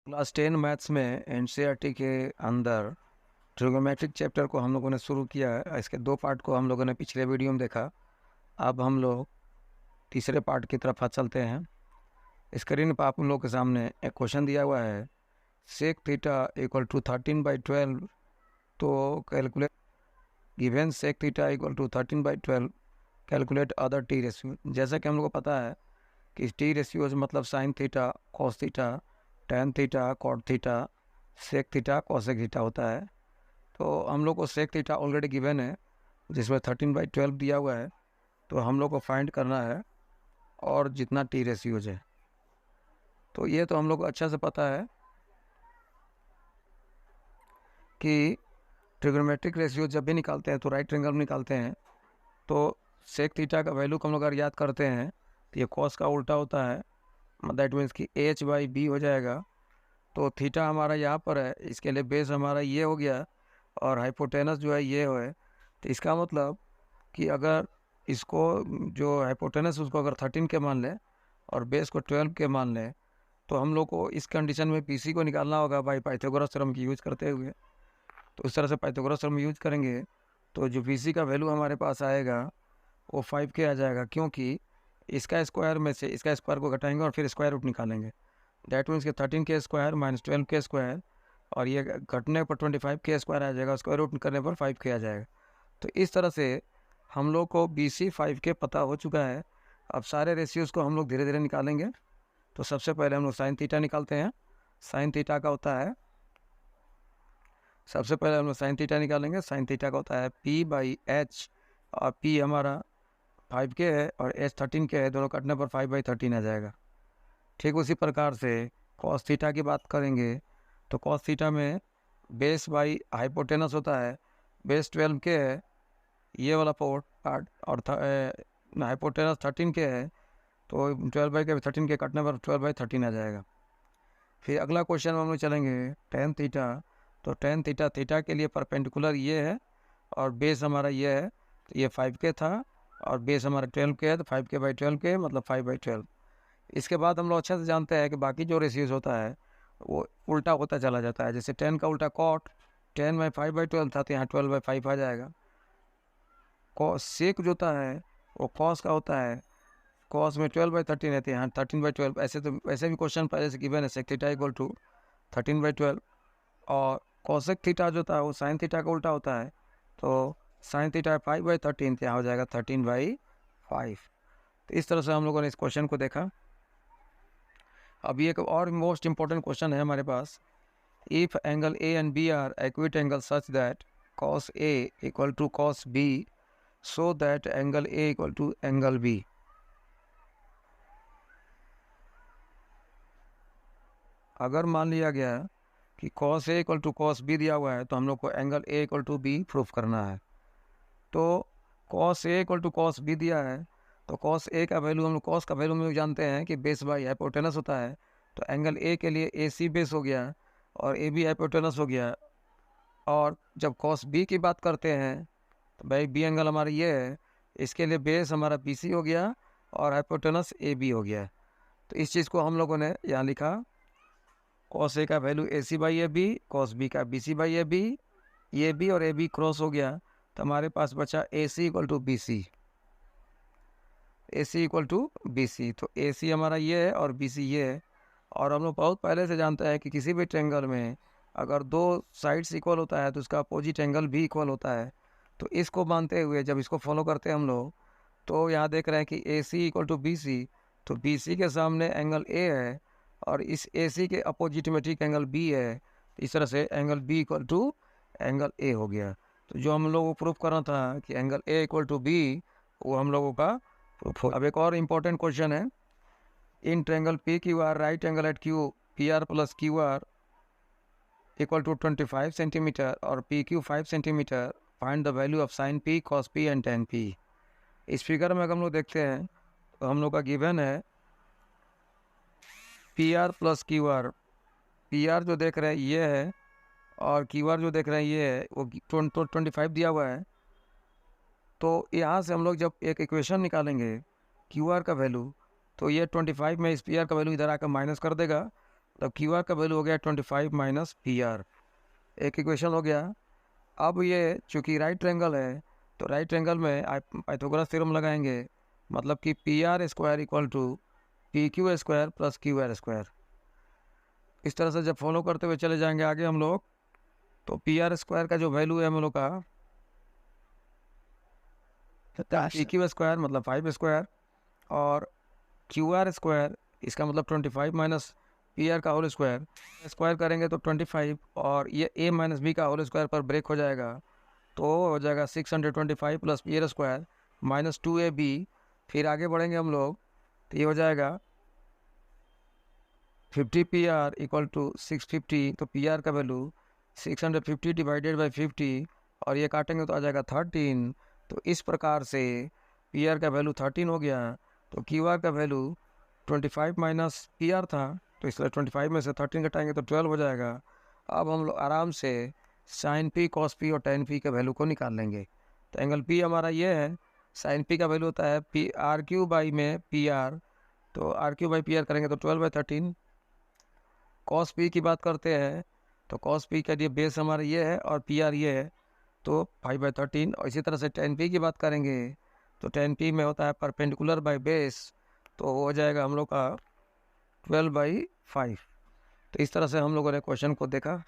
Class 10 maths में NCERT के अंदर ट्रिग्नोमेट्रिक चैप्टर को हम लोगों ने शुरू किया है। इसके दो पार्ट को हम लोगों ने पिछले वीडियो में देखा। अब हम लोग तीसरे पार्ट की तरफ चलते हैं। स्क्रीन पर आप उन लोगों के सामने एक क्वेश्चन दिया हुआ है, सेक थीटा इक्वल टू 13/12 तो calculate given sec theta equal to 13/12 calculate other T ratio. जैसा कि हम लोग को पता है कि टी रेशियोज मतलब sine theta, cos theta, tan theta, cot theta, sec theta, cosec theta होता है। तो हम लोग को सेक थीटा ऑलरेडी गिवन है जिसमें 13/12 दिया हुआ है, तो हम लोग को फाइंड करना है और जितना टी रेशियोज है। तो ये तो हम लोग को अच्छा से पता है कि ट्रिग्नोमेट्रिक रेशियो जब भी निकालते हैं तो राइट ट्रायंगल में निकालते हैं। तो सेक थीटा का वैल्यू को हम लोग अगर याद करते हैं तो ये कॉस का उल्टा होता है, दैट मीन्स कि h/b हो जाएगा। तो थीटा हमारा यहाँ पर है, इसके लिए बेस हमारा ये हो गया और हाइपोटेनस जो है ये है। तो इसका मतलब कि अगर इसको जो हाइपोटेनस उसको अगर 13 के मान लें और बेस को 12 के मान लें, तो हम लोग को इस कंडीशन में पीसी को निकालना होगा बाई पाइथागोरस थ्योरम की यूज़ करते हुए। तो इस तरह से पाइथागोरस थ्योरम यूज़ करेंगे तो जो पीसी का वैल्यू हमारे पास आएगा वो 5 के आ जाएगा, क्योंकि इसका स्क्वायर में से इसका स्क्वायर को घटाएंगे और फिर स्क्वायर रूट निकालेंगे। डैट मीन्स कि 13 के स्क्वायर माइनस 12 के स्क्वायर, और ये घटने पर 25 के स्क्वायर आ जाएगा, स्क्वायर रूट करने पर 5 के आ जाएगा। तो इस तरह से हम लोग को BC 5 के पता हो चुका है। अब सारे रेशियोज़ को हम लोग धीरे धीरे निकालेंगे। तो सबसे पहले हम लोग साइन थीटा निकालते हैं। साइन थीटा का होता है, सबसे पहले हम लोग साइन थीटा निकालेंगे। साइन थीटा का होता है P/H, और P हमारा 5 के है और H 13 के है, दोनों कटने पर 5/13 आ जाएगा। ठीक उसी प्रकार से कॉस थीटा की बात करेंगे तो कॉस थीटा में बेस बाई हाइपोटेनस होता है। बेस 12 के है ये वाला पार्ट, और हाइपोटेनस 13 के है, तो 12/13 के कटने पर 12/13 आ जाएगा। फिर अगला क्वेश्चन में हम लोग चलेंगे टेन थीटा। तो टेन थीटा, थीटा के लिए परपेंडिकुलर ये है और बेस हमारा ये है, तो ये 5 के था और बेस हमारा 12 के है, तो 5 के/12 के मतलब 5/12। इसके बाद हम लोग अच्छे से जानते हैं कि बाकी जो रेशियोज होता है वो उल्टा होता चला जाता है। जैसे 10 का उल्टा कॉट, 10/5/12 था तो यहाँ 12/5 आ जाएगा। कॉस सेक जो होता है वो कॉस का होता है, कॉस में 12/13 है तो यहाँ 13/12। ऐसे तो वैसे भी क्वेश्चन पहले से गिवन है, सेक थीटा इक्वल टू 13/12। और कॉसेक थीटा जो था वो साइन थीटा का उल्टा होता है, तो साइन थीटा 5/13 तो यहाँ हो जाएगा 13/5। तो इस तरह से हम लोगों ने इस क्वेश्चन को देखा। अभी एक और मोस्ट इंपॉर्टेंट क्वेश्चन है हमारे पास, if angle A and B are acute angle such that cos A equal to cos B, so that angle A equal to angle B। अगर मान लिया गया कि cos A equal to cos B दिया हुआ है तो हम लोग को angle A equal to B proof करना है। तो cos A equal to cos B दिया है, तो cos A का वैल्यू हम लोग cos का वैल्यू हम लोग जानते हैं कि बेस बाई हाइपोटेनस होता है। तो एंगल A के लिए AC बेस हो गया और AB हाइपोटेनस हो गया। और जब cos B की बात करते हैं तो भाई B एंगल हमारा ये है, इसके लिए बेस हमारा BC हो गया और हाइपोटेनस AB हो गया। तो इस चीज़ को हम लोगों ने यहाँ लिखा, cos A का वैल्यू AC/AB, cos B का BC/AB, ये B और AB क्रॉस हो गया तो हमारे पास बचा AC equal to BC। AC equal to BC, तो AC हमारा ये है और BC ये है। और हम लोग बहुत पहले से जानते हैं कि किसी भी ट्रायंगल में अगर दो साइड्स इक्वल होता है तो उसका अपोजिट एंगल भी इक्वल होता है। तो इसको मानते हुए जब इसको फॉलो करते हैं हम लोग, तो यहाँ देख रहे हैं कि AC इक्वल टू BC, तो BC के सामने एंगल A है और इस AC के अपोजिट में ठीक एंगल B है। तो इस तरह से angle B equal to angle A हो गया। तो जो हम लोगों को प्रूफ करना था कि angle A equal to B, वो हम लोगों का प्रूफ हो। अब एक और इम्पोर्टेंट क्वेश्चन है, in triangle PQR right angle at Q PR plus QR equal to 25 centimetre और PQ 5 centimetre, find the value of sine P, cos P and tan P। इस फिगर में अगर हम लोग देखते हैं तो हम लोग का गिवन है PR प्लस QR। PR जो देख रहे हैं ये है और QR जो देख रहे हैं ये है, वो 25 दिया हुआ है। तो यहाँ से हम लोग जब एक इक्वेशन निकालेंगे QR का वैल्यू, तो ये 25 में इस PR का वैल्यू इधर आकर माइनस कर देगा, तो क्यू आर का वैल्यू हो गया 25 माइनस पी आर। एक इक्वेशन हो गया। अब ये चूँकि राइट ट्रायंगल है तो राइट ट्रायंगल में पाइथागोरस थ्योरम लगाएंगे, मतलब कि P R square equal to P Q square plus Q R square. इस तरह से जब फॉलो करते हुए चले जाएंगे आगे हम लोग, तो पी आर स्क्वायर का जो वैल्यू है हम लोग का पी क्यू स्क्वायर मतलब 5 स्क्वायर, और क्यू आर स्क्वायर इसका मतलब 25 माइनस पी आर का होल स्क्वायर। स्क्वायर करेंगे तो 25, और ये ए माइनस बी का होल स्क्वायर पर ब्रेक हो जाएगा, तो हो जाएगा 625 plus P R square minus 2ab। फिर आगे बढ़ेंगे हम लोग तो ये हो जाएगा 50 पी आर इक्वल टू 650। तो पी आर का वैल्यू 650 डिवाइडेड बाई 50, और ये काटेंगे तो आ जाएगा 13। तो इस प्रकार से पी आर का वैल्यू 13 हो गया। तो क्यू आर का वैल्यू 25 माइनस पी आर था, तो इसलिए 25 में से 13 घटाएंगे तो 12 हो जाएगा। अब हम लोग आराम से साइन पी कॉस पी और टेन पी के वैल्यू को निकाल लेंगे। तो एंगल पी हमारा ये है, साइन पी का वैल्यू होता है पी आर क्यू बाई में पी आर, तो R Q by P R करेंगे तो 12/13। कॉस पी की बात करते हैं तो कॉस पी का लिए बेस हमारा ये है और पी आर ये है, तो 5/13। और इसी तरह से टेन पी की बात करेंगे तो टेन पी में होता है परपेंडिकुलर बाई बेस, तो हो जाएगा हम लोग का 12/5। तो इस तरह से हम लोगों ने क्वेश्चन को देखा।